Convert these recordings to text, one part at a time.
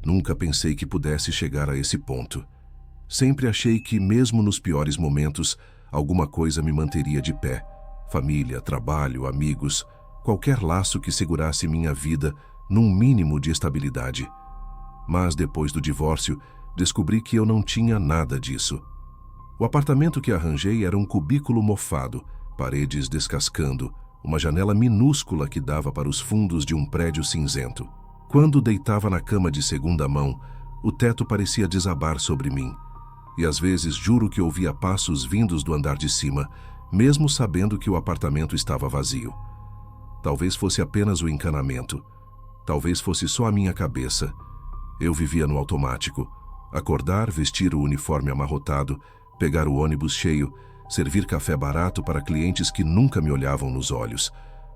Nunca pensei que pudesse chegar a esse ponto. Sempre achei que, mesmo nos piores momentos, alguma coisa me manteria de pé. Família, trabalho, amigos, qualquer laço que segurasse minha vida num mínimo de estabilidade. Mas depois do divórcio, descobri que eu não tinha nada disso. O apartamento que arranjei era um cubículo mofado, paredes descascando, uma janela minúscula que dava para os fundos de um prédio cinzento. Quando deitava na cama de segunda mão, o teto parecia desabar sobre mim. E às vezes juro que ouvia passos vindos do andar de cima, mesmo sabendo que o apartamento estava vazio. Talvez fosse apenas o encanamento. Talvez fosse só a minha cabeça. Eu vivia no automático. Acordar, vestir o uniforme amarrotado, pegar o ônibus cheio, servir café barato para clientes que nunca me olhavam nos olhos.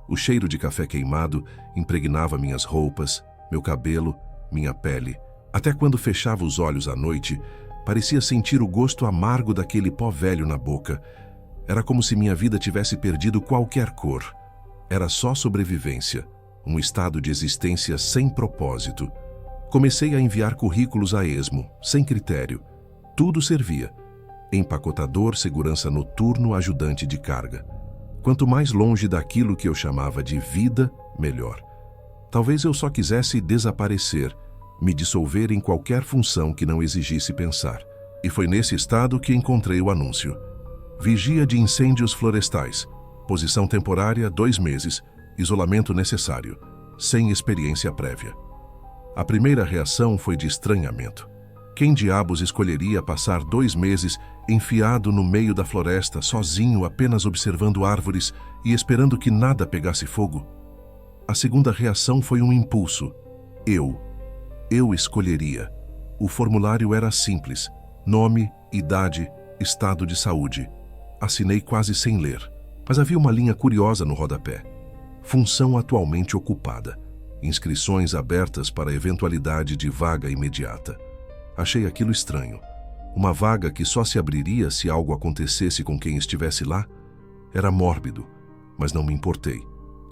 O cheiro de café queimado impregnava minhas roupas, meu cabelo, minha pele. Até quando fechava os olhos à noite, parecia sentir o gosto amargo daquele pó velho na boca. Era como se minha vida tivesse perdido qualquer cor. Era só sobrevivência, um estado de existência sem propósito. Comecei a enviar currículos a esmo, sem critério. Tudo servia. Empacotador, segurança noturno, ajudante de carga. Quanto mais longe daquilo que eu chamava de vida, melhor. Talvez eu só quisesse desaparecer, me dissolver em qualquer função que não exigisse pensar. E foi nesse estado que encontrei o anúncio. Vigia de incêndios florestais. Posição temporária, 2 meses. Isolamento necessário. Sem experiência prévia. A primeira reação foi de estranhamento. Quem diabos escolheria passar 2 meses enfiado no meio da floresta, sozinho, apenas observando árvores e esperando que nada pegasse fogo? A segunda reação foi um impulso. Eu escolheria. O formulário era simples. Nome, idade, estado de saúde. Assinei quase sem ler, mas havia uma linha curiosa no rodapé. Função atualmente ocupada. Inscrições abertas para eventualidade de vaga imediata. Achei aquilo estranho. Uma vaga que só se abriria se algo acontecesse com quem estivesse lá? Era mórbido, mas não me importei.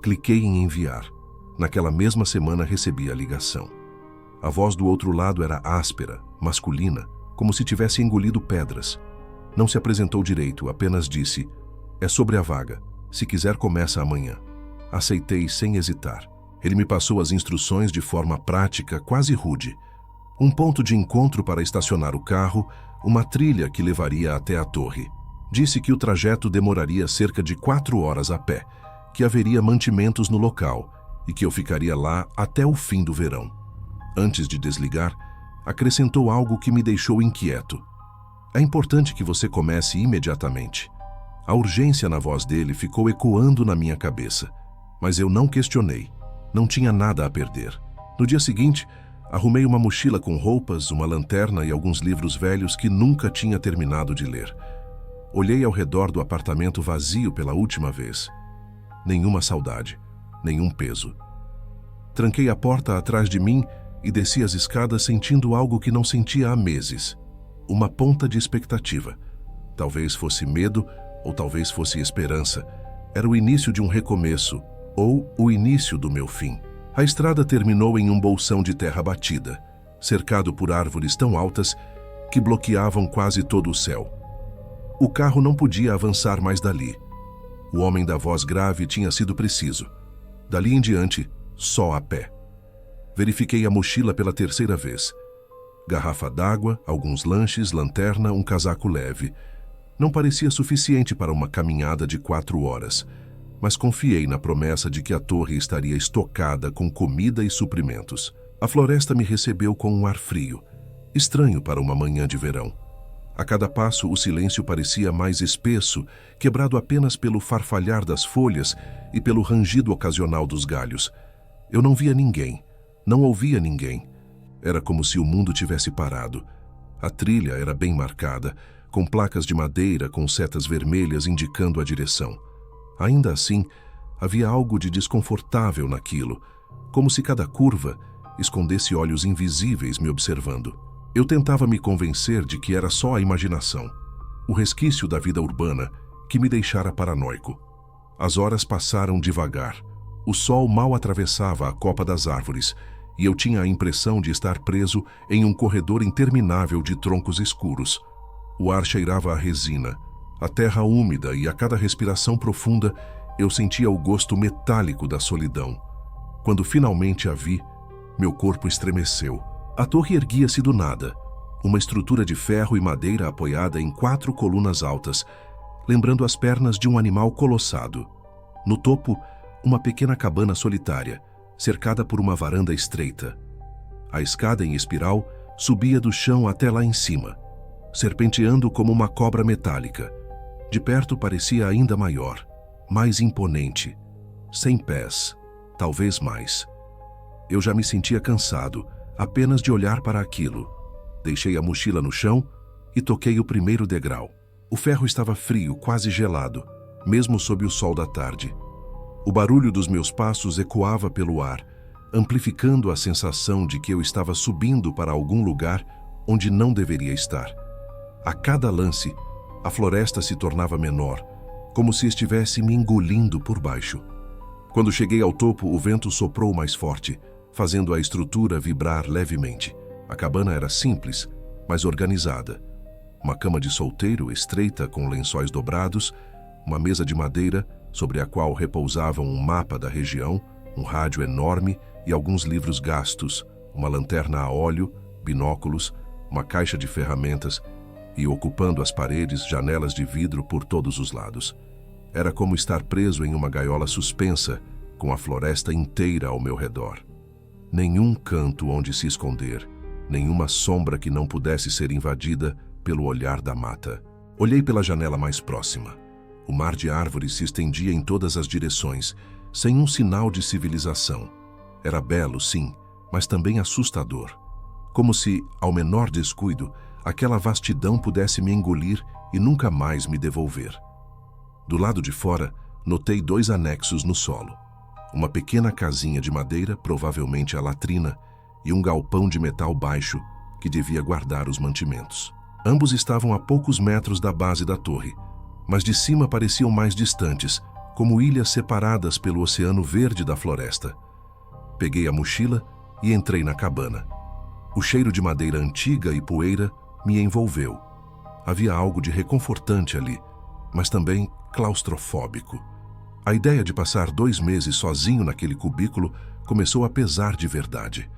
Cliquei em enviar. Naquela mesma semana recebi a ligação. A voz do outro lado era áspera, masculina, como se tivesse engolido pedras. Não se apresentou direito, apenas disse: "É sobre a vaga. Se quiser, começa amanhã." Aceitei sem hesitar. Ele me passou as instruções de forma prática, quase rude. Um ponto de encontro para estacionar o carro, uma trilha que levaria até a torre. Disse que o trajeto demoraria cerca de 4 horas a pé, que haveria mantimentos no local e que eu ficaria lá até o fim do verão. Antes de desligar, acrescentou algo que me deixou inquieto. "É importante que você comece imediatamente." A urgência na voz dele ficou ecoando na minha cabeça, mas eu não questionei. Não tinha nada a perder. No dia seguinte, arrumei uma mochila com roupas, uma lanterna e alguns livros velhos que nunca tinha terminado de ler. Olhei ao redor do apartamento vazio pela última vez. Nenhuma saudade, nenhum peso. Tranquei a porta atrás de mim e desci as escadas sentindo algo que não sentia há meses. Uma ponta de expectativa. Talvez fosse medo ou talvez fosse esperança. Era o início de um recomeço ou o início do meu fim. A estrada terminou em um bolsão de terra batida, cercado por árvores tão altas que bloqueavam quase todo o céu. O carro não podia avançar mais dali. O homem da voz grave tinha sido preciso. Dali em diante, só a pé. Verifiquei a mochila pela 3ª vez. Garrafa d'água, alguns lanches, lanterna, um casaco leve. Não parecia suficiente para uma caminhada de 4 horas, mas confiei na promessa de que a torre estaria estocada com comida e suprimentos. A floresta me recebeu com um ar frio, estranho para uma manhã de verão. A cada passo, o silêncio parecia mais espesso, quebrado apenas pelo farfalhar das folhas e pelo rangido ocasional dos galhos. Eu não via ninguém, não ouvia ninguém. Era como se o mundo tivesse parado. A trilha era bem marcada, com placas de madeira com setas vermelhas indicando a direção. Ainda assim, havia algo de desconfortável naquilo, como se cada curva escondesse olhos invisíveis me observando. Eu tentava me convencer de que era só a imaginação, o resquício da vida urbana que me deixara paranoico. As horas passaram devagar. O sol mal atravessava a copa das árvores e eu tinha a impressão de estar preso em um corredor interminável de troncos escuros. O ar cheirava a resina, a terra úmida, e a cada respiração profunda eu sentia o gosto metálico da solidão. Quando finalmente a vi, meu corpo estremeceu. A torre erguia-se do nada, uma estrutura de ferro e madeira apoiada em 4 colunas altas, lembrando as pernas de um animal colossado. No topo, uma pequena cabana solitária, cercada por uma varanda estreita. A escada em espiral subia do chão até lá em cima, serpenteando como uma cobra metálica. De perto parecia ainda maior, mais imponente. 100 pés, talvez mais. Eu já me sentia cansado, apenas de olhar para aquilo. Deixei a mochila no chão e toquei o primeiro degrau. O ferro estava frio, quase gelado, mesmo sob o sol da tarde. O barulho dos meus passos ecoava pelo ar, amplificando a sensação de que eu estava subindo para algum lugar onde não deveria estar. A cada lance, a floresta se tornava menor, como se estivesse me engolindo por baixo. Quando cheguei ao topo, o vento soprou mais forte, fazendo a estrutura vibrar levemente. A cabana era simples, mas organizada. Uma cama de solteiro estreita com lençóis dobrados, uma mesa de madeira sobre a qual repousavam um mapa da região, um rádio enorme e alguns livros gastos, uma lanterna a óleo, binóculos, uma caixa de ferramentas e, ocupando as paredes, janelas de vidro por todos os lados. Era como estar preso em uma gaiola suspensa, com a floresta inteira ao meu redor. Nenhum canto onde se esconder, nenhuma sombra que não pudesse ser invadida pelo olhar da mata. Olhei pela janela mais próxima. O mar de árvores se estendia em todas as direções, sem um sinal de civilização. Era belo, sim, mas também assustador. Como se, ao menor descuido, aquela vastidão pudesse me engolir e nunca mais me devolver. Do lado de fora, notei 2 anexos no solo. Uma pequena casinha de madeira, provavelmente a latrina, e um galpão de metal baixo que devia guardar os mantimentos. Ambos estavam a poucos metros da base da torre, mas de cima pareciam mais distantes, como ilhas separadas pelo oceano verde da floresta. Peguei a mochila e entrei na cabana. O cheiro de madeira antiga e poeira me envolveu. Havia algo de reconfortante ali, mas também claustrofóbico. A ideia de passar 2 meses sozinho naquele cubículo começou a pesar de verdade.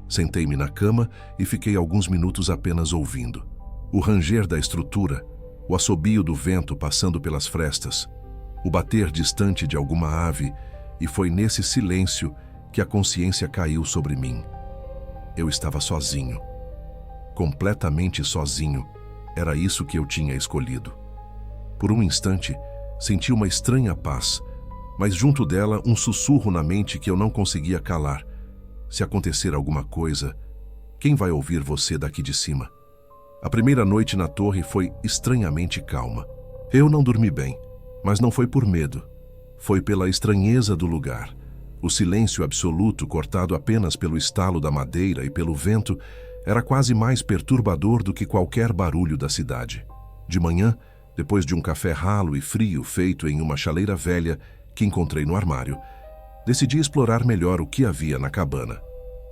Sentei-me na cama e fiquei alguns minutos apenas ouvindo. O ranger da estrutura, o assobio do vento passando pelas frestas, o bater distante de alguma ave, e foi nesse silêncio que a consciência caiu sobre mim. Eu estava sozinho. Completamente sozinho. Era isso que eu tinha escolhido. Por um instante, senti uma estranha paz, mas junto dela um sussurro na mente que eu não conseguia calar. Se acontecer alguma coisa, quem vai ouvir você daqui de cima? A primeira noite na torre foi estranhamente calma. Eu não dormi bem, mas não foi por medo. Foi pela estranheza do lugar. O silêncio absoluto, cortado apenas pelo estalo da madeira e pelo vento, era quase mais perturbador do que qualquer barulho da cidade. De manhã, depois de um café ralo e frio feito em uma chaleira velha que encontrei no armário, decidi explorar melhor o que havia na cabana.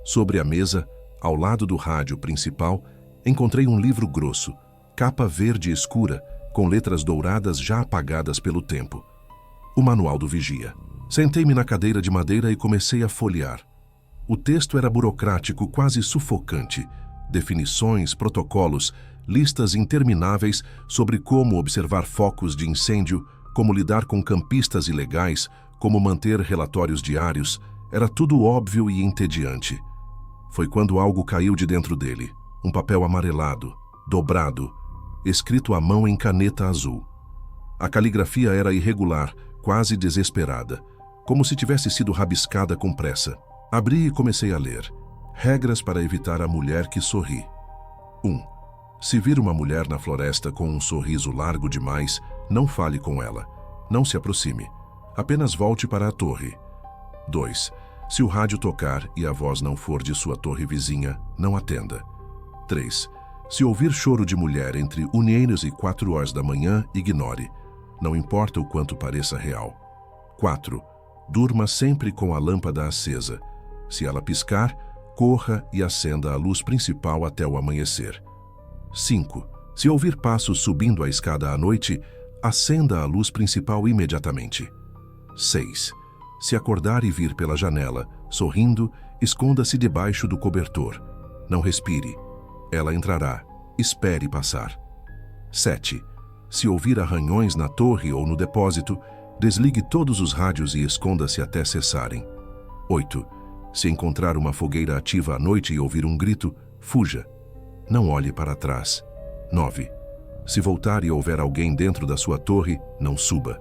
Sobre a mesa, ao lado do rádio principal, encontrei um livro grosso, capa verde escura, com letras douradas já apagadas pelo tempo. O manual do vigia. Sentei-me na cadeira de madeira e comecei a folhear. O texto era burocrático, quase sufocante. Definições, protocolos, listas intermináveis sobre como observar focos de incêndio, como lidar com campistas ilegais, como manter relatórios diários. Era tudo óbvio e entediante. Foi quando algo caiu de dentro dele. Um papel amarelado, dobrado, escrito à mão em caneta azul. A caligrafia era irregular, quase desesperada, como se tivesse sido rabiscada com pressa. Abri e comecei a ler. Regras para evitar a mulher que sorri. 1. Se vir uma mulher na floresta com um sorriso largo demais, não fale com ela. Não se aproxime. Apenas volte para a torre. 2. Se o rádio tocar e a voz não for de sua torre vizinha, não atenda. 3. Se ouvir choro de mulher entre 1 e 4 horas da manhã, ignore. Não importa o quanto pareça real. 4. Durma sempre com a lâmpada acesa. Se ela piscar, corra e acenda a luz principal até o amanhecer. 5. Se ouvir passos subindo a escada à noite, acenda a luz principal imediatamente. 6. Se acordar e vir pela janela, sorrindo, esconda-se debaixo do cobertor. Não respire. Ela entrará. Espere passar. 7. Se ouvir arranhões na torre ou no depósito, desligue todos os rádios e esconda-se até cessarem. 8. Se encontrar uma fogueira ativa à noite e ouvir um grito, fuja. Não olhe para trás. 9. Se voltar e houver alguém dentro da sua torre, não suba.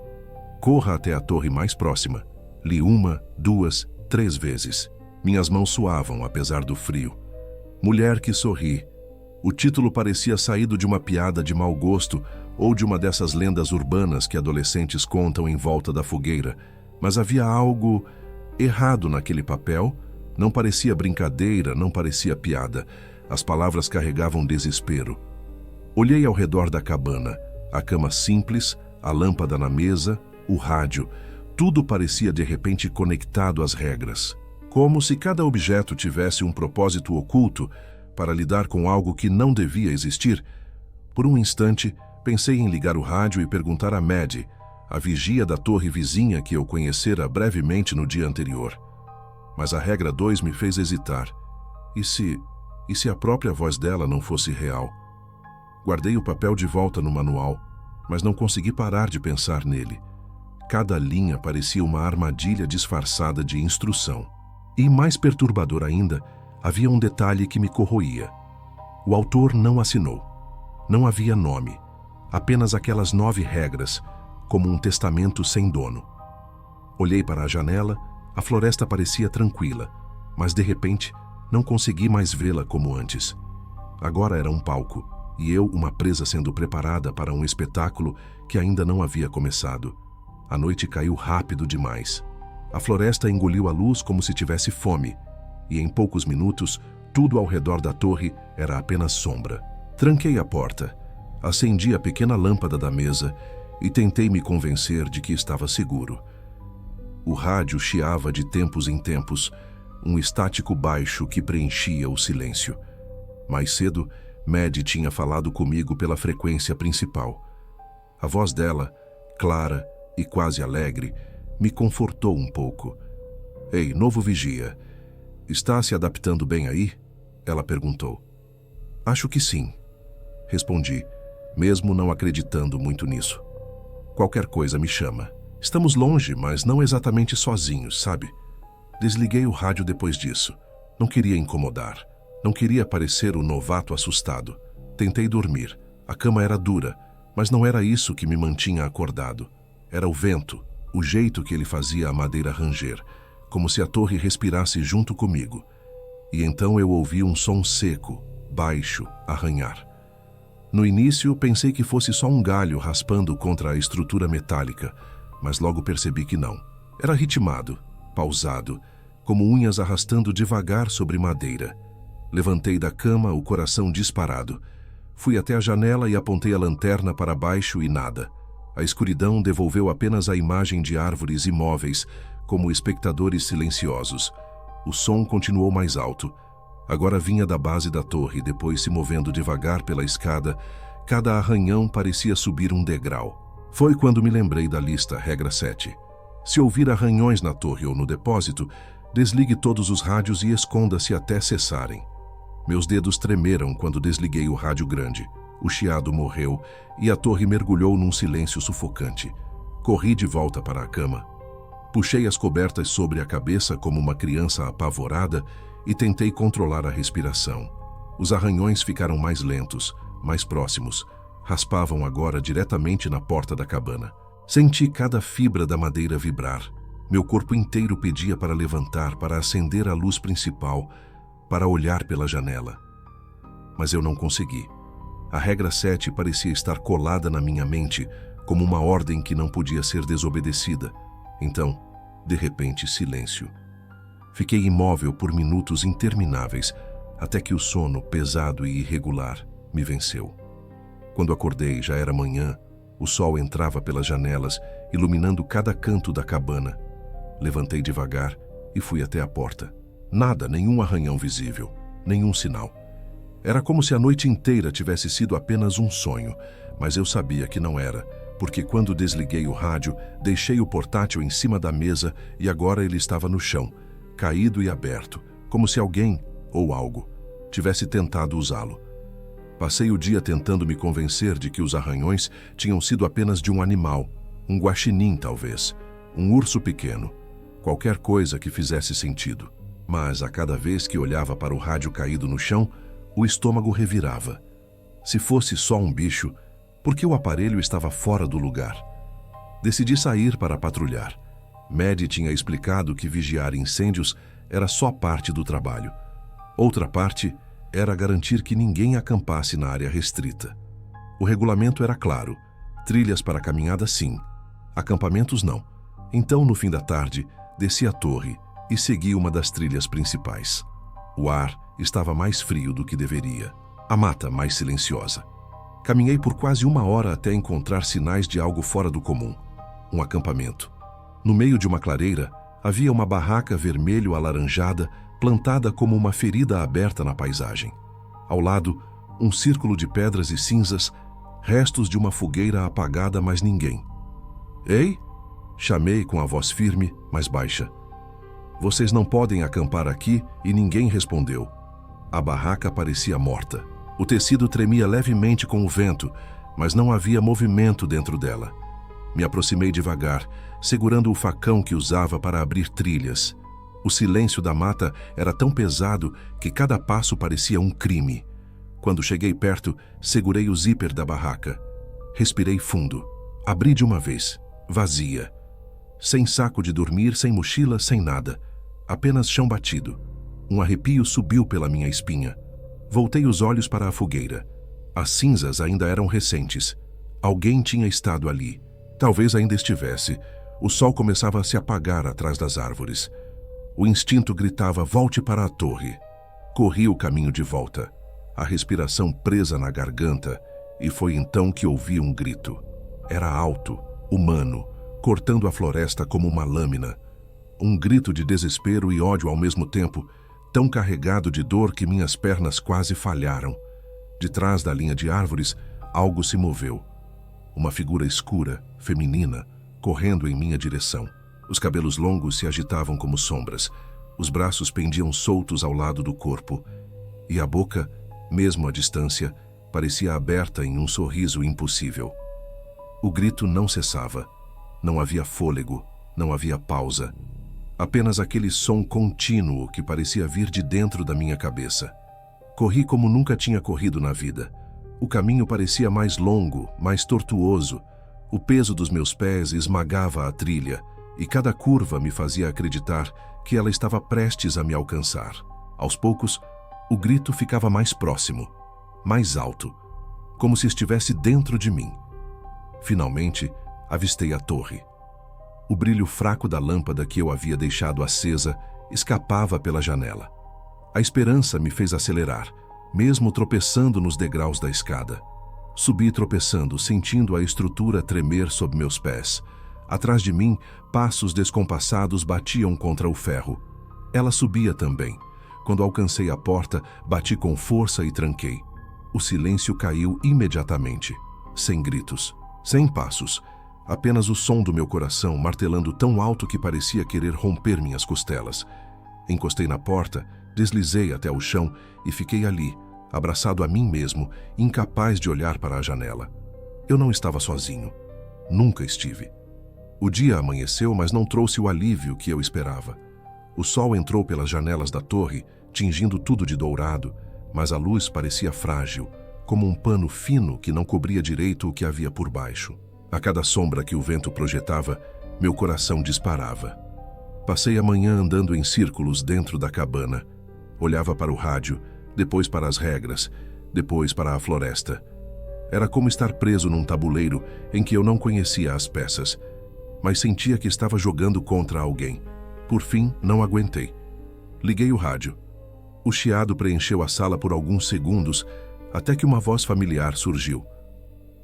Corra até a torre mais próxima. Li 1, 2, 3 vezes. Minhas mãos suavam, apesar do frio. Mulher que sorri. O título parecia saído de uma piada de mau gosto ou de uma dessas lendas urbanas que adolescentes contam em volta da fogueira, mas havia algo errado naquele papel. Não parecia brincadeira, não parecia piada. As palavras carregavam desespero. Olhei ao redor da cabana. A cama simples, a lâmpada na mesa, o rádio. Tudo parecia de repente conectado às regras. Como se cada objeto tivesse um propósito oculto para lidar com algo que não devia existir. Por um instante, pensei em ligar o rádio e perguntar a Maddie, a vigia da torre vizinha que eu conhecera brevemente no dia anterior. Mas a regra 2 me fez hesitar. E se a própria voz dela não fosse real? Guardei o papel de volta no manual, mas não consegui parar de pensar nele. Cada linha parecia uma armadilha disfarçada de instrução. E mais perturbador ainda, havia um detalhe que me corroía. O autor não assinou. Não havia nome. Apenas aquelas 9 regras, como um testamento sem dono. Olhei para a janela, a floresta parecia tranquila, mas de repente não consegui mais vê-la como antes. Agora era um palco, e eu uma presa sendo preparada para um espetáculo que ainda não havia começado. A noite caiu rápido demais. A floresta engoliu a luz como se tivesse fome, e em poucos minutos, tudo ao redor da torre era apenas sombra. Tranquei a porta, acendi a pequena lâmpada da mesa e tentei me convencer de que estava seguro. O rádio chiava de tempos em tempos, um estático baixo que preenchia o silêncio. Mais cedo, Maddie tinha falado comigo pela frequência principal. A voz dela, clara e quase alegre, me confortou um pouco. Ei, novo vigia, está se adaptando bem aí? Ela perguntou. Acho que sim, respondi, mesmo não acreditando muito nisso. Qualquer coisa me chama. Estamos longe, mas não exatamente sozinhos, sabe? Desliguei o rádio depois disso. Não queria incomodar. Não queria parecer o novato assustado. Tentei dormir. A cama era dura, mas não era isso que me mantinha acordado. Era o vento, o jeito que ele fazia a madeira ranger, como se a torre respirasse junto comigo. E então eu ouvi um som seco, baixo, arranhar. No início, pensei que fosse só um galho raspando contra a estrutura metálica, mas logo percebi que não. Era ritmado, pausado, como unhas arrastando devagar sobre madeira. Levantei da cama, o coração disparado. Fui até a janela e apontei a lanterna para baixo e nada. A escuridão devolveu apenas a imagem de árvores imóveis, como espectadores silenciosos. O som continuou mais alto. Agora vinha da base da torre, depois se movendo devagar pela escada. Cada arranhão parecia subir um degrau. Foi quando me lembrei da lista, regra 7. Se ouvir arranhões na torre ou no depósito, desligue todos os rádios e esconda-se até cessarem. Meus dedos tremeram quando desliguei o rádio grande. O chiado morreu e a torre mergulhou num silêncio sufocante. Corri de volta para a cama. Puxei as cobertas sobre a cabeça como uma criança apavorada e tentei controlar a respiração. Os arranhões ficaram mais lentos, mais próximos. Raspavam agora diretamente na porta da cabana. Senti cada fibra da madeira vibrar. Meu corpo inteiro pedia para levantar, para acender a luz principal, para olhar pela janela. Mas eu não consegui. A regra 7 parecia estar colada na minha mente, como uma ordem que não podia ser desobedecida. Então, de repente, silêncio. Fiquei imóvel por minutos intermináveis, até que o sono, pesado e irregular, me venceu. Quando acordei, já era manhã, o sol entrava pelas janelas, iluminando cada canto da cabana. Levantei devagar e fui até a porta. Nada, nenhum arranhão visível, nenhum sinal. Era como se a noite inteira tivesse sido apenas um sonho, mas eu sabia que não era, porque quando desliguei o rádio, deixei o portátil em cima da mesa e agora ele estava no chão, caído e aberto, como se alguém, ou algo, tivesse tentado usá-lo. Passei o dia tentando me convencer de que os arranhões tinham sido apenas de um animal, um guaxinim talvez, um urso pequeno, qualquer coisa que fizesse sentido. Mas a cada vez que olhava para o rádio caído no chão, o estômago revirava. Se fosse só um bicho, por que o aparelho estava fora do lugar? Decidi sair para patrulhar. Maddie tinha explicado que vigiar incêndios era só parte do trabalho. Outra parte era garantir que ninguém acampasse na área restrita. O regulamento era claro: trilhas para caminhada sim, acampamentos não. Então, no fim da tarde, desci a torre e segui uma das trilhas principais. O ar estava mais frio do que deveria, a mata mais silenciosa. Caminhei por quase 1 hora até encontrar sinais de algo fora do comum. Um acampamento. No meio de uma clareira, havia uma barraca vermelho-alaranjada plantada como uma ferida aberta na paisagem. Ao lado, um círculo de pedras e cinzas, restos de uma fogueira apagada, mas ninguém. "Ei?" Chamei com a voz firme, mas baixa. "Vocês não podem acampar aqui", e ninguém respondeu. A barraca parecia morta. O tecido tremia levemente com o vento, mas não havia movimento dentro dela. Me aproximei devagar, segurando o facão que usava para abrir trilhas. O silêncio da mata era tão pesado que cada passo parecia um crime. Quando cheguei perto, segurei o zíper da barraca. Respirei fundo. Abri de uma vez. Vazia. Sem saco de dormir, sem mochila, sem nada. Apenas chão batido. Um arrepio subiu pela minha espinha. Voltei os olhos para a fogueira. As cinzas ainda eram recentes. Alguém tinha estado ali. Talvez ainda estivesse. O sol começava a se apagar atrás das árvores. O instinto gritava: volte para a torre. Corri o caminho de volta, a respiração presa na garganta, e foi então que ouvi um grito. Era alto, humano, cortando a floresta como uma lâmina. Um grito de desespero e ódio ao mesmo tempo, tão carregado de dor que minhas pernas quase falharam. De trás da linha de árvores, algo se moveu. Uma figura escura, feminina, correndo em minha direção. Os cabelos longos se agitavam como sombras. Os braços pendiam soltos ao lado do corpo. E a boca, mesmo à distância, parecia aberta em um sorriso impossível. O grito não cessava. Não havia fôlego, não havia pausa. Apenas aquele som contínuo que parecia vir de dentro da minha cabeça. Corri como nunca tinha corrido na vida. O caminho parecia mais longo, mais tortuoso. O peso dos meus pés esmagava a trilha, e cada curva me fazia acreditar que ela estava prestes a me alcançar. Aos poucos, o grito ficava mais próximo, mais alto, como se estivesse dentro de mim. Finalmente, avistei a torre. O brilho fraco da lâmpada que eu havia deixado acesa escapava pela janela. A esperança me fez acelerar, mesmo tropeçando nos degraus da escada. Subi tropeçando, sentindo a estrutura tremer sob meus pés. Atrás de mim, passos descompassados batiam contra o ferro. Ela subia também. Quando alcancei a porta, bati com força e tranquei. O silêncio caiu imediatamente. Sem gritos, sem passos. Apenas o som do meu coração martelando tão alto que parecia querer romper minhas costelas. Encostei na porta, deslizei até o chão e fiquei ali, abraçado a mim mesmo, incapaz de olhar para a janela. Eu não estava sozinho. Nunca estive. O dia amanheceu, mas não trouxe o alívio que eu esperava. O sol entrou pelas janelas da torre, tingindo tudo de dourado, mas a luz parecia frágil, como um pano fino que não cobria direito o que havia por baixo. A cada sombra que o vento projetava, meu coração disparava. Passei a manhã andando em círculos dentro da cabana. Olhava para o rádio, depois para as regras, depois para a floresta. Era como estar preso num tabuleiro em que eu não conhecia as peças, mas sentia que estava jogando contra alguém. Por fim, não aguentei. Liguei o rádio. O chiado preencheu a sala por alguns segundos, até que uma voz familiar surgiu.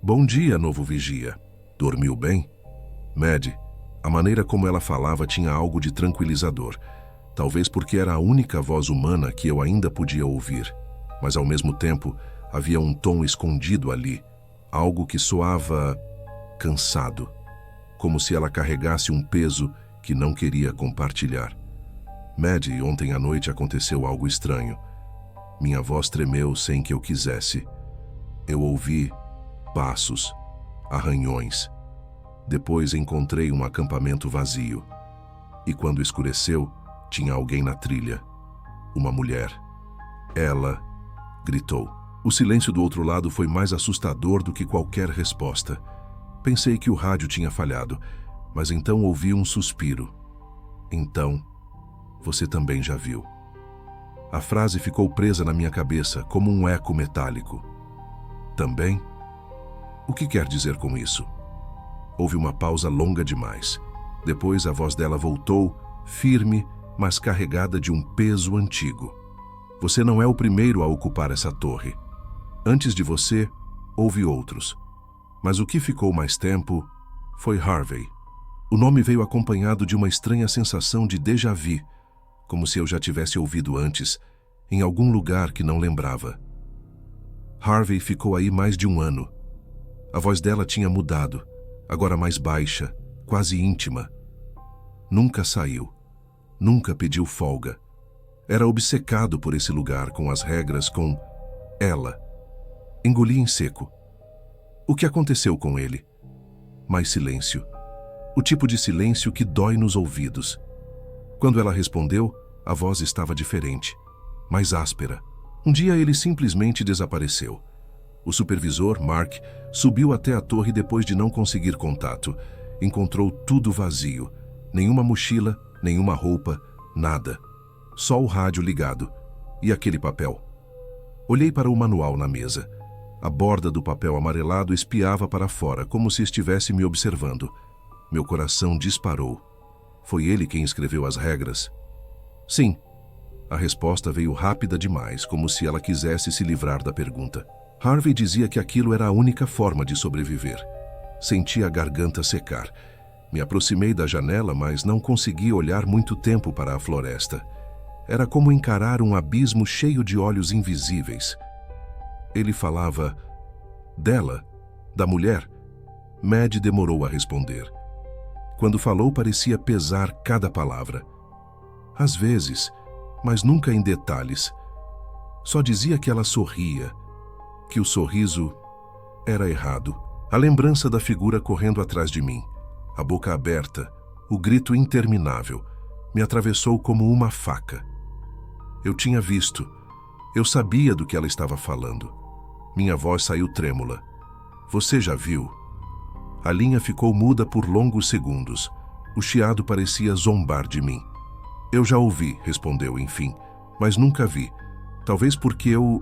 "Bom dia, novo vigia. Dormiu bem?" Maddie. A maneira como ela falava tinha algo de tranquilizador. talvez porque era a única voz humana que eu ainda podia ouvir, mas ao mesmo tempo havia um tom escondido ali, algo que soava cansado, como se ela carregasse um peso que não queria compartilhar. Maddie, ontem à noite aconteceu algo estranho. Minha voz tremeu sem que eu quisesse. Eu ouvi passos, arranhões. Depois encontrei um acampamento vazio. E quando escureceu, tinha alguém na trilha. Uma mulher. Ela gritou. O silêncio do outro lado foi mais assustador do que qualquer resposta. Pensei que o rádio tinha falhado, mas então ouvi um suspiro. Então, você também já viu. A frase ficou presa na minha cabeça como um eco metálico. Também? O que quer dizer com isso? Houve uma pausa longa demais. Depois a voz dela voltou, firme, mas carregada de um peso antigo. Você não é o primeiro a ocupar essa torre. Antes de você, houve outros. Mas o que ficou mais tempo foi Harvey. O nome veio acompanhado de uma estranha sensação de déjà vu, como se eu já tivesse ouvido antes, em algum lugar que não lembrava. Harvey ficou aí mais de um ano. A voz dela tinha mudado, agora mais baixa, quase íntima. Nunca saiu. Nunca pediu folga. Era obcecado por esse lugar, com as regras, com ela. Engoli em seco. O que aconteceu com ele? Mais silêncio. O tipo de silêncio que dói nos ouvidos. Quando ela respondeu, a voz estava diferente, mais áspera. Um dia ele simplesmente desapareceu. O supervisor, Mark, subiu até a torre depois de não conseguir contato. Encontrou tudo vazio. Nenhuma mochila, nenhuma roupa, nada. Só o rádio ligado. E aquele papel. Olhei para o manual na mesa. A borda do papel amarelado espiava para fora, como se estivesse me observando. Meu coração disparou. Foi ele quem escreveu as regras? Sim. A resposta veio rápida demais, como se ela quisesse se livrar da pergunta. Harvey dizia que aquilo era a única forma de sobreviver. Senti a garganta secar. Me aproximei da janela, mas não consegui olhar muito tempo para a floresta. Era como encarar um abismo cheio de olhos invisíveis. Ele falava dela, da mulher. Maddie demorou a responder. Quando falou, parecia pesar cada palavra. Às vezes, mas nunca em detalhes. Só dizia que ela sorria, que o sorriso era errado. A lembrança da figura correndo atrás de mim, a boca aberta, o grito interminável, me atravessou como uma faca. Eu tinha visto. Eu sabia do que ela estava falando. Minha voz saiu trêmula. Você já viu? A linha ficou muda por longos segundos. O chiado parecia zombar de mim. Eu já ouvi, respondeu enfim, mas nunca vi. Talvez porque eu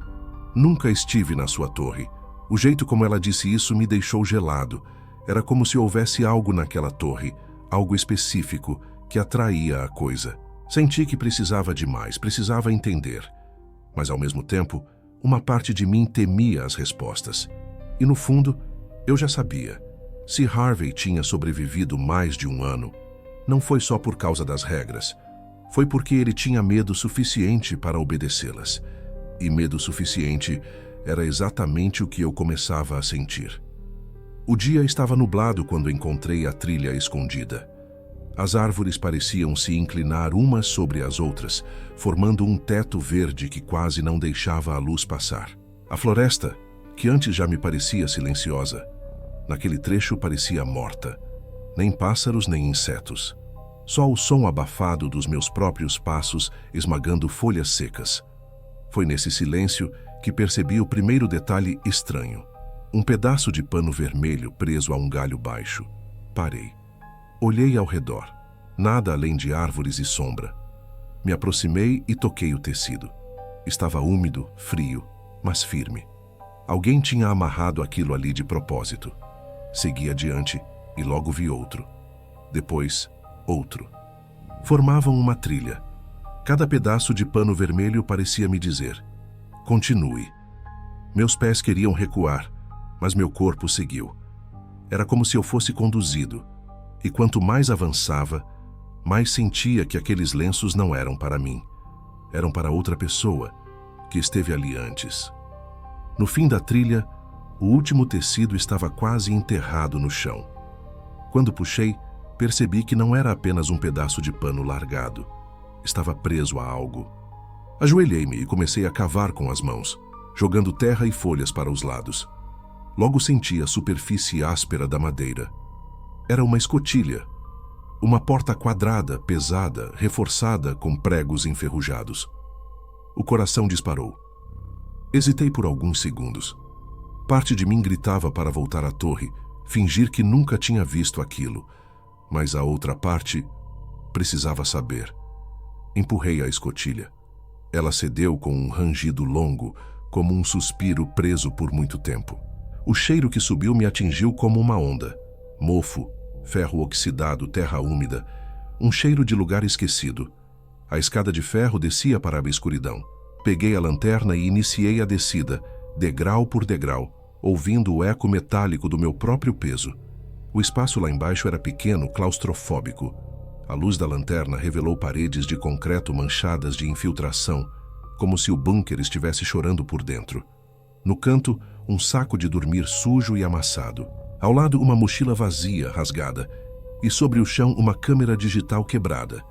nunca estive na sua torre. O jeito como ela disse isso me deixou gelado. Era como se houvesse algo naquela torre, algo específico, que atraía a coisa. Senti que precisava de mais, precisava entender. Mas ao mesmo tempo, uma parte de mim temia as respostas. E no fundo, eu já sabia. Se Harvey tinha sobrevivido mais de um ano, não foi só por causa das regras. Foi porque ele tinha medo suficiente para obedecê-las. E medo suficiente era exatamente o que eu começava a sentir. O dia estava nublado quando encontrei a trilha escondida. As árvores pareciam se inclinar umas sobre as outras, formando um teto verde que quase não deixava a luz passar. A floresta, que antes já me parecia silenciosa, naquele trecho parecia morta. Nem pássaros, nem insetos. Só o som abafado dos meus próprios passos esmagando folhas secas. Foi nesse silêncio que percebi o primeiro detalhe estranho. Um pedaço de pano vermelho preso a um galho baixo. Parei. Olhei ao redor. Nada além de árvores e sombra. Me aproximei e toquei o tecido. Estava úmido, frio, mas firme. Alguém tinha amarrado aquilo ali de propósito. Segui adiante e logo vi outro. Depois, outro. Formavam uma trilha. Cada pedaço de pano vermelho parecia me dizer: continue. Meus pés queriam recuar, mas meu corpo seguiu. Era como se eu fosse conduzido. E quanto mais avançava, mais sentia que aqueles lenços não eram para mim. Eram para outra pessoa, que esteve ali antes. No fim da trilha, o último tecido estava quase enterrado no chão. Quando puxei, percebi que não era apenas um pedaço de pano largado. Estava preso a algo. Ajoelhei-me e comecei a cavar com as mãos, jogando terra e folhas para os lados. Logo senti a superfície áspera da madeira. Era uma escotilha. Uma porta quadrada, pesada, reforçada com pregos enferrujados. O coração disparou. Hesitei por alguns segundos. Parte de mim gritava para voltar à torre, fingir que nunca tinha visto aquilo. Mas a outra parte precisava saber. Empurrei a escotilha. Ela cedeu com um rangido longo, como um suspiro preso por muito tempo. O cheiro que subiu me atingiu como uma onda. Mofo, ferro oxidado, terra úmida, um cheiro de lugar esquecido. A escada de ferro descia para a escuridão. Peguei a lanterna e iniciei a descida, degrau por degrau, ouvindo o eco metálico do meu próprio peso. O espaço lá embaixo era pequeno, claustrofóbico. A luz da lanterna revelou paredes de concreto manchadas de infiltração, como se o bunker estivesse chorando por dentro. No canto, um saco de dormir sujo e amassado. Ao lado, uma mochila vazia, rasgada, e sobre o chão uma câmera digital quebrada.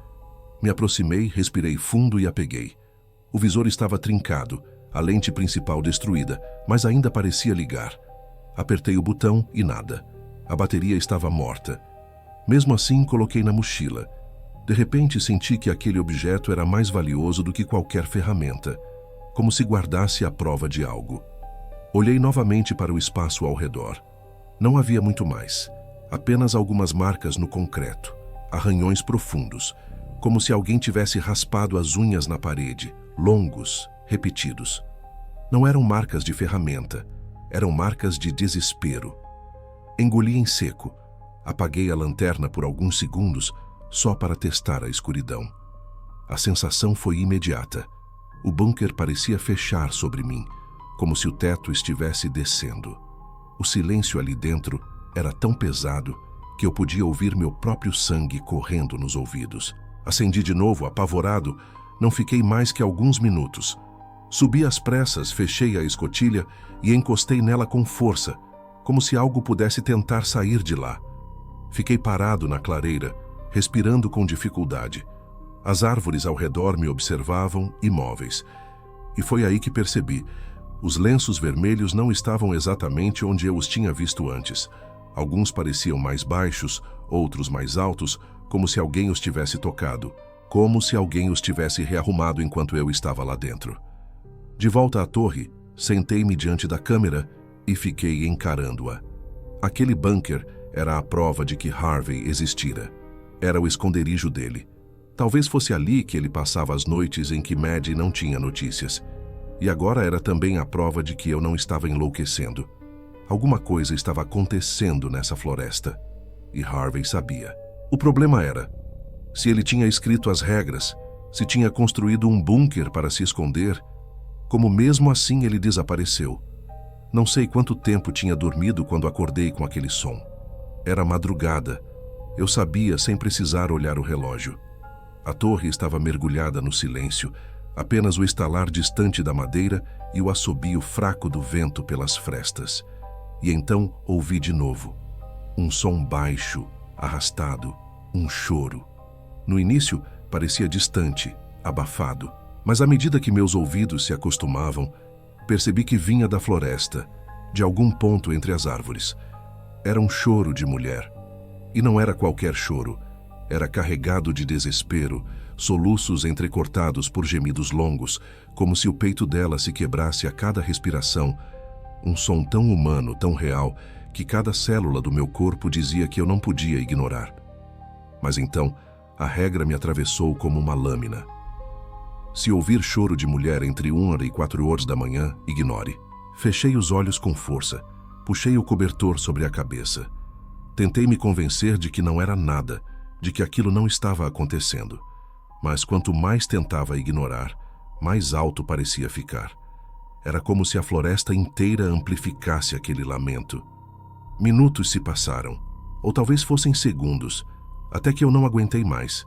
Me aproximei, respirei fundo e a peguei. O visor estava trincado, a lente principal destruída, mas ainda parecia ligar. Apertei o botão e nada. A bateria estava morta. Mesmo assim, coloquei na mochila. De repente, senti que aquele objeto era mais valioso do que qualquer ferramenta, como se guardasse a prova de algo. Olhei novamente para o espaço ao redor. Não havia muito mais. Apenas algumas marcas no concreto, arranhões profundos, como se alguém tivesse raspado as unhas na parede, longos, repetidos. Não eram marcas de ferramenta, eram marcas de desespero. Engoli em seco. Apaguei a lanterna por alguns segundos, só para testar a escuridão. A sensação foi imediata. O bunker parecia fechar sobre mim, como se o teto estivesse descendo. O silêncio ali dentro era tão pesado que eu podia ouvir meu próprio sangue correndo nos ouvidos. Acendi de novo, apavorado. Não fiquei mais que alguns minutos. Subi às pressas, fechei a escotilha e encostei nela com força, como se algo pudesse tentar sair de lá. Fiquei parado na clareira, respirando com dificuldade. As árvores ao redor me observavam, imóveis. E foi aí que percebi. Os lenços vermelhos não estavam exatamente onde eu os tinha visto antes. Alguns pareciam mais baixos, outros mais altos, como se alguém os tivesse tocado, como se alguém os tivesse rearrumado enquanto eu estava lá dentro. De volta à torre, sentei-me diante da câmera e fiquei encarando-a. Aquele bunker era a prova de que Harvey existira. Era o esconderijo dele. Talvez fosse ali que ele passava as noites em que Maddie não tinha notícias. E agora era também a prova de que eu não estava enlouquecendo. Alguma coisa estava acontecendo nessa floresta. E Harvey sabia. O problema era, se ele tinha escrito as regras, se tinha construído um bunker para se esconder, como mesmo assim ele desapareceu. Não sei quanto tempo tinha dormido quando acordei com aquele som. Era madrugada. Eu sabia sem precisar olhar o relógio. A torre estava mergulhada no silêncio, apenas o estalar distante da madeira e o assobio fraco do vento pelas frestas. E então ouvi de novo. Um som baixo, arrastado, um choro. No início, parecia distante, abafado, mas à medida que meus ouvidos se acostumavam, percebi que vinha da floresta, de algum ponto entre as árvores. Era um choro de mulher. E não era qualquer choro. Era carregado de desespero, soluços entrecortados por gemidos longos, como se o peito dela se quebrasse a cada respiração. Um som tão humano, tão real, que cada célula do meu corpo dizia que eu não podia ignorar. Mas então, a regra me atravessou como uma lâmina. Se ouvir choro de mulher entre 1 e 4 horas da manhã, ignore. Fechei os olhos com força. Puxei o cobertor sobre a cabeça. Tentei me convencer de que não era nada, de que aquilo não estava acontecendo. Mas quanto mais tentava ignorar, mais alto parecia ficar. Era como se a floresta inteira amplificasse aquele lamento. Minutos se passaram, ou talvez fossem segundos, até que eu não aguentei mais.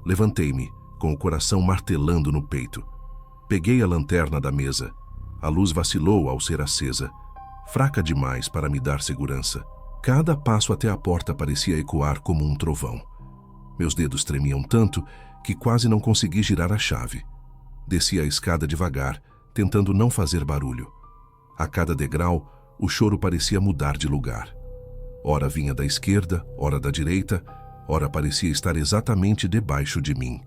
Levantei-me, com o coração martelando no peito. Peguei a lanterna da mesa. A luz vacilou ao ser acesa, fraca demais para me dar segurança. Cada passo até a porta parecia ecoar como um trovão. Meus dedos tremiam tanto que quase não consegui girar a chave. Desci a escada devagar, tentando não fazer barulho. A cada degrau, o choro parecia mudar de lugar. Ora vinha da esquerda, ora da direita, ora parecia estar exatamente debaixo de mim.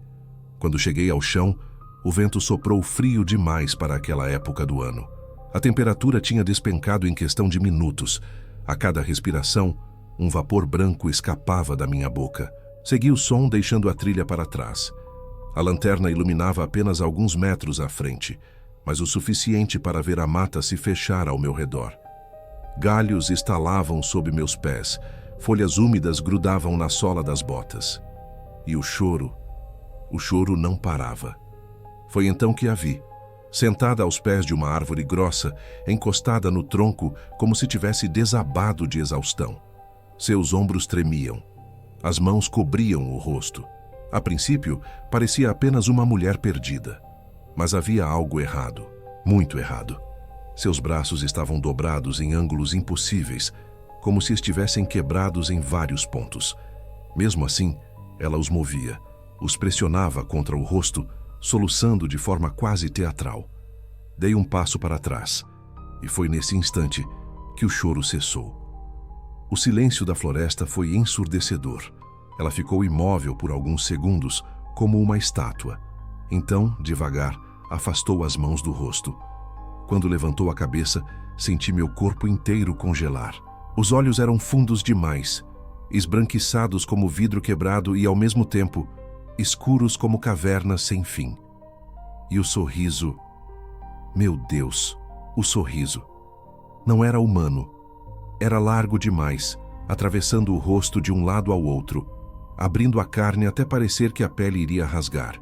Quando cheguei ao chão, o vento soprou frio demais para aquela época do ano. A temperatura tinha despencado em questão de minutos. A cada respiração, um vapor branco escapava da minha boca. Segui o som, deixando a trilha para trás. A lanterna iluminava apenas alguns metros à frente, mas o suficiente para ver a mata se fechar ao meu redor. Galhos estalavam sob meus pés, folhas úmidas grudavam na sola das botas. E o choro não parava. Foi então que a vi, sentada aos pés de uma árvore grossa, encostada no tronco como se tivesse desabado de exaustão. Seus ombros tremiam. As mãos cobriam o rosto. A princípio, parecia apenas uma mulher perdida. Mas havia algo errado, muito errado. Seus braços estavam dobrados em ângulos impossíveis, como se estivessem quebrados em vários pontos. Mesmo assim, ela os movia, os pressionava contra o rosto, soluçando de forma quase teatral. Dei um passo para trás, e foi nesse instante que o choro cessou. O silêncio da floresta foi ensurdecedor. Ela ficou imóvel por alguns segundos, como uma estátua. Então, devagar, afastou as mãos do rosto. Quando levantou a cabeça, senti meu corpo inteiro congelar. Os olhos eram fundos demais, esbranquiçados como vidro quebrado e, ao mesmo tempo, escuros como cavernas sem fim. E o sorriso... Meu Deus, o sorriso. Não era humano. Era largo demais, atravessando o rosto de um lado ao outro, abrindo a carne até parecer que a pele iria rasgar.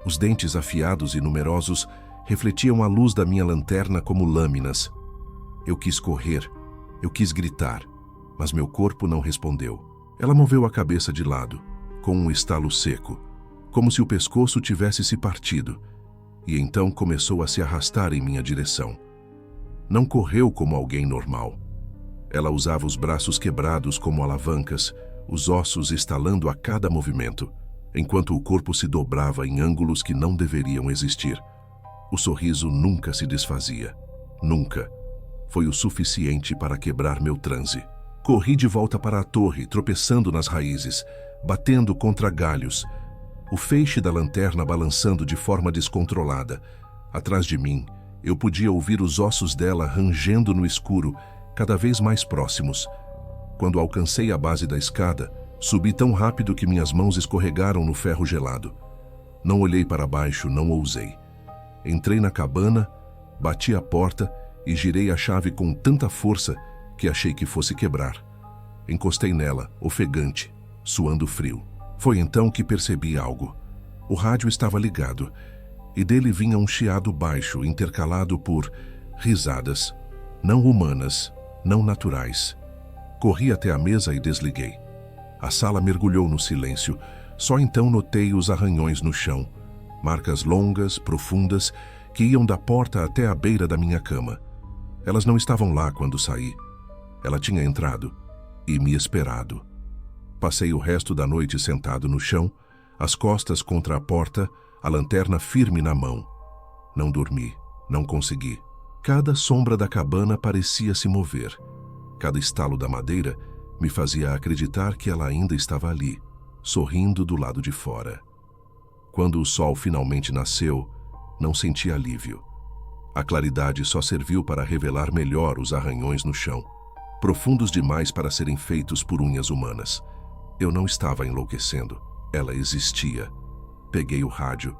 Os dentes afiados e numerosos refletiam a luz da minha lanterna como lâminas. Eu quis correr, eu quis gritar, mas meu corpo não respondeu. Ela moveu a cabeça de lado, com um estalo seco, como se o pescoço tivesse se partido, e então começou a se arrastar em minha direção. Não correu como alguém normal. Ela usava os braços quebrados como alavancas, os ossos estalando a cada movimento, enquanto o corpo se dobrava em ângulos que não deveriam existir. O sorriso nunca se desfazia. Nunca. Foi o suficiente para quebrar meu transe. Corri de volta para a torre, tropeçando nas raízes, batendo contra galhos, o feixe da lanterna balançando de forma descontrolada. Atrás de mim, eu podia ouvir os ossos dela rangendo no escuro, cada vez mais próximos. Quando alcancei a base da escada, subi tão rápido que minhas mãos escorregaram no ferro gelado. Não olhei para baixo, não ousei. Entrei na cabana, bati a porta e girei a chave com tanta força que achei que fosse quebrar. Encostei nela, ofegante, suando frio. Foi então que percebi algo. O rádio estava ligado, e dele vinha um chiado baixo, intercalado por risadas, não humanas, não naturais. Corri até a mesa e desliguei. A sala mergulhou no silêncio. Só então notei os arranhões no chão, marcas longas, profundas, que iam da porta até a beira da minha cama. Elas não estavam lá quando saí. Ela tinha entrado e me esperado. Passei o resto da noite sentado no chão, as costas contra a porta, a lanterna firme na mão. Não dormi, não consegui. Cada sombra da cabana parecia se mover. Cada estalo da madeira me fazia acreditar que ela ainda estava ali, sorrindo do lado de fora. Quando o sol finalmente nasceu, não senti alívio. A claridade só serviu para revelar melhor os arranhões no chão, profundos demais para serem feitos por unhas humanas. Eu não estava enlouquecendo, ela existia. Peguei o rádio,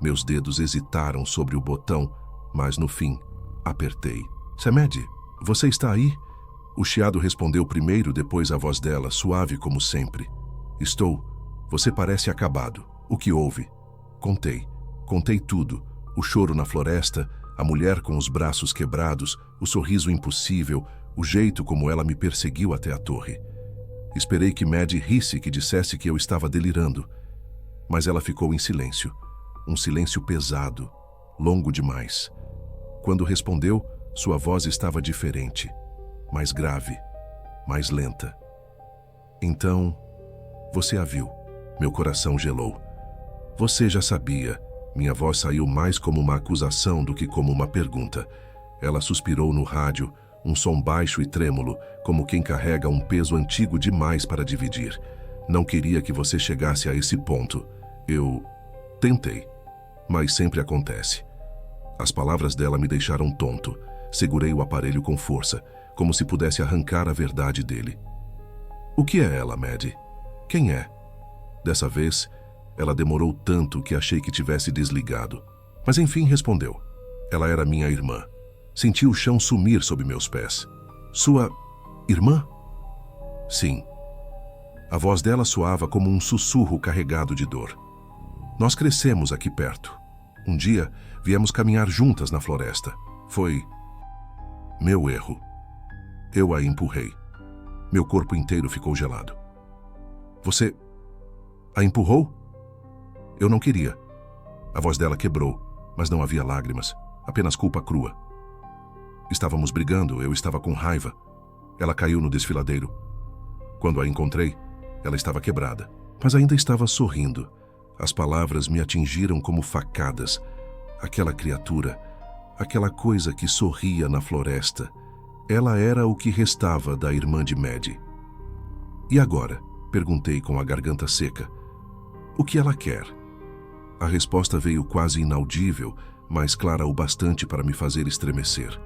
meus dedos hesitaram sobre o botão, mas no fim, apertei. Semed, você está aí? O chiado respondeu primeiro, depois a voz dela, suave como sempre. Estou. Você parece acabado. O que houve? Contei tudo. O choro na floresta, a mulher com os braços quebrados, o sorriso impossível, o jeito como ela me perseguiu até a torre. Esperei que Maddie risse, que dissesse que eu estava delirando. Mas ela ficou em silêncio. Um silêncio pesado, longo demais. Quando respondeu, sua voz estava diferente, mais grave, mais lenta. Então, você a viu. Meu coração gelou. Você já sabia. Minha voz saiu mais como uma acusação do que como uma pergunta. Ela suspirou no rádio, um som baixo e trêmulo, como quem carrega um peso antigo demais para dividir. Não queria que você chegasse a esse ponto. Eu tentei, mas sempre acontece. As palavras dela me deixaram tonto. Segurei o aparelho com força, como se pudesse arrancar a verdade dele. O que é ela, Maddie? Quem é? Dessa vez, ela demorou tanto que achei que tivesse desligado. Mas enfim respondeu. Ela era minha irmã. Senti o chão sumir sob meus pés. Sua irmã? Sim. A voz dela soava como um sussurro carregado de dor. Nós crescemos aqui perto. Um dia, viemos caminhar juntas na floresta. Foi meu erro. Eu a empurrei. Meu corpo inteiro ficou gelado. Você a empurrou? Eu não queria. A voz dela quebrou, mas não havia lágrimas, apenas culpa crua. Estávamos brigando, eu estava com raiva. Ela caiu no desfiladeiro. Quando a encontrei, ela estava quebrada, mas ainda estava sorrindo. As palavras me atingiram como facadas. Aquela criatura, aquela coisa que sorria na floresta, ela era o que restava da irmã de Maddie. E agora? Perguntei com a garganta seca. O que ela quer? A resposta veio quase inaudível, mas clara o bastante para me fazer estremecer.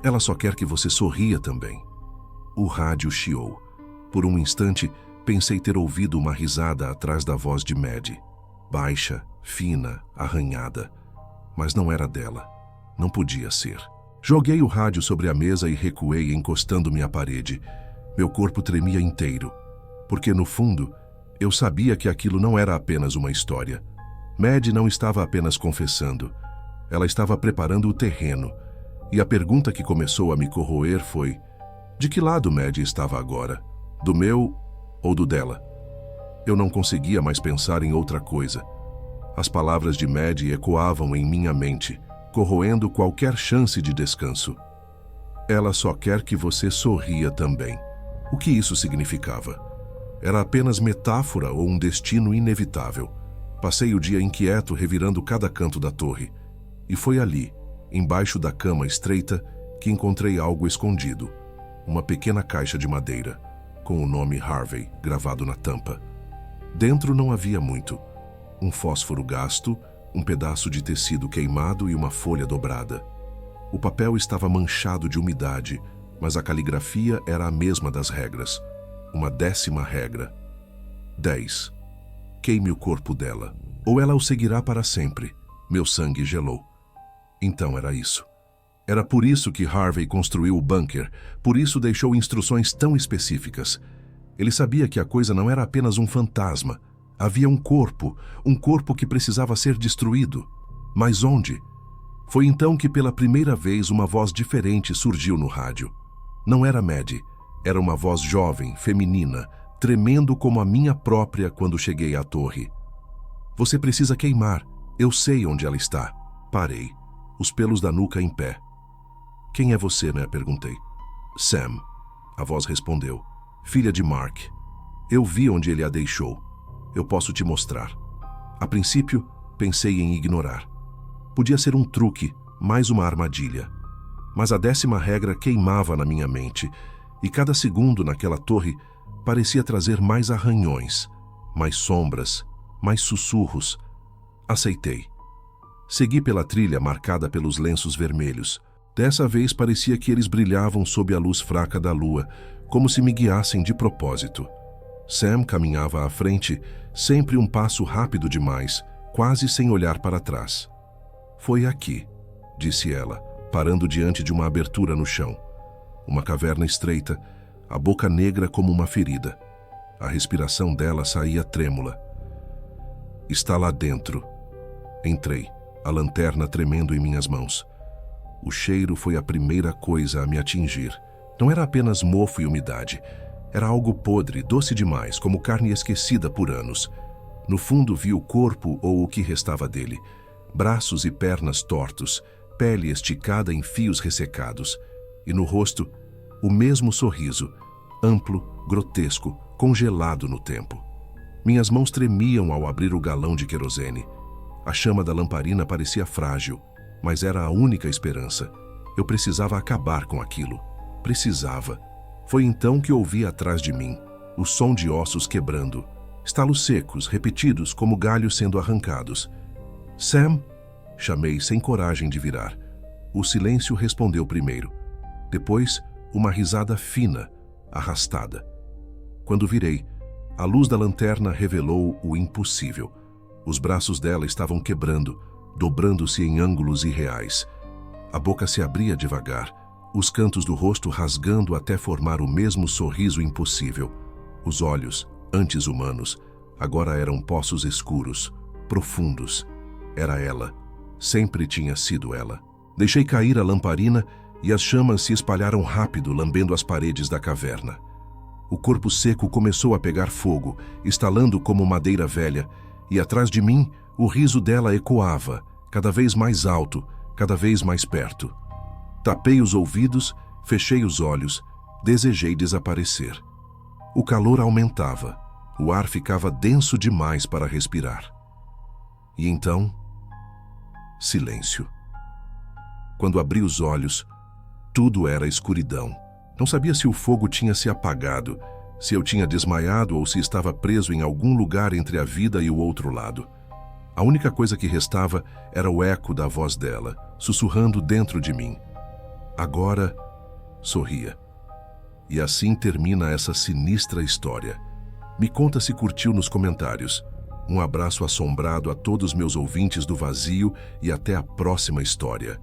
Ela só quer que você sorria também. O rádio chiou. Por um instante, pensei ter ouvido uma risada atrás da voz de Maddie. Baixa, fina, arranhada. Mas não era dela. Não podia ser. Joguei o rádio sobre a mesa e recuei, encostando-me à parede. Meu corpo tremia inteiro, porque no fundo, eu sabia que aquilo não era apenas uma história. Maddie não estava apenas confessando. Ela estava preparando o terreno. E a pergunta que começou a me corroer foi: de que lado Maddie estava agora? Do meu ou do dela? Eu não conseguia mais pensar em outra coisa. As palavras de Maddie ecoavam em minha mente, corroendo qualquer chance de descanso. Ela só quer que você sorria também. O que isso significava? Era apenas metáfora ou um destino inevitável? Passei o dia inquieto revirando cada canto da torre. E foi ali, embaixo da cama estreita, que encontrei algo escondido. Uma pequena caixa de madeira, com o nome Harvey gravado na tampa. Dentro não havia muito. Um fósforo gasto, um pedaço de tecido queimado e uma folha dobrada. O papel estava manchado de umidade, mas a caligrafia era a mesma das regras. Uma 10ª regra. 10. Queime o corpo dela, ou ela o seguirá para sempre. Meu sangue gelou. Então era isso. Era por isso que Harvey construiu o bunker, por isso deixou instruções tão específicas. Ele sabia que a coisa não era apenas um fantasma. Havia um corpo que precisava ser destruído. Mas onde? Foi então que pela primeira vez uma voz diferente surgiu no rádio. Não era Maddie, era uma voz jovem, feminina, tremendo como a minha própria quando cheguei à torre. Você precisa queimar, eu sei onde ela está. Parei, os pelos da nuca em pé. Quem é você, né? Perguntei. Sam, a voz respondeu. Filha de Mark. Eu vi onde ele a deixou. Eu posso te mostrar. A princípio, pensei em ignorar. Podia ser um truque, mais uma armadilha. Mas a 10ª regra queimava na minha mente, e cada segundo naquela torre parecia trazer mais arranhões, mais sombras, mais sussurros. Aceitei. Segui pela trilha marcada pelos lenços vermelhos. Dessa vez parecia que eles brilhavam sob a luz fraca da lua, como se me guiassem de propósito. Sam caminhava à frente, sempre um passo rápido demais, quase sem olhar para trás. Foi aqui, disse ela, parando diante de uma abertura no chão. Uma caverna estreita, a boca negra como uma ferida. A respiração dela saía trêmula. Está lá dentro. Entrei, a lanterna tremendo em minhas mãos. O cheiro foi a primeira coisa a me atingir. Não era apenas mofo e umidade. Era algo podre, doce demais, como carne esquecida por anos. No fundo vi o corpo ou o que restava dele. Braços e pernas tortos, pele esticada em fios ressecados. E no rosto, o mesmo sorriso, amplo, grotesco, congelado no tempo. Minhas mãos tremiam ao abrir o galão de querosene. A chama da lamparina parecia frágil, mas era a única esperança. Eu precisava acabar com aquilo. Precisava. Foi então que ouvi atrás de mim o som de ossos quebrando, estalos secos, repetidos como galhos sendo arrancados. Sam, chamei sem coragem de virar. O silêncio respondeu primeiro. Depois, uma risada fina, arrastada. Quando virei, a luz da lanterna revelou o impossível. Os braços dela estavam quebrando, dobrando-se em ângulos irreais. A boca se abria devagar, os cantos do rosto rasgando até formar o mesmo sorriso impossível. Os olhos, antes humanos, agora eram poços escuros, profundos. Era ela. Sempre tinha sido ela. Deixei cair a lamparina e as chamas se espalharam rápido, lambendo as paredes da caverna. O corpo seco começou a pegar fogo, estalando como madeira velha, e atrás de mim, o riso dela ecoava, cada vez mais alto, cada vez mais perto. Tapei os ouvidos, fechei os olhos, desejei desaparecer. O calor aumentava, o ar ficava denso demais para respirar. E então, silêncio. Quando abri os olhos, tudo era escuridão. Não sabia se o fogo tinha se apagado, se eu tinha desmaiado ou se estava preso em algum lugar entre a vida e o outro lado. A única coisa que restava era o eco da voz dela, sussurrando dentro de mim. Agora, sorria. E assim termina essa sinistra história. Me conta se curtiu nos comentários. Um abraço assombrado a todos meus ouvintes do Vazio e até a próxima história.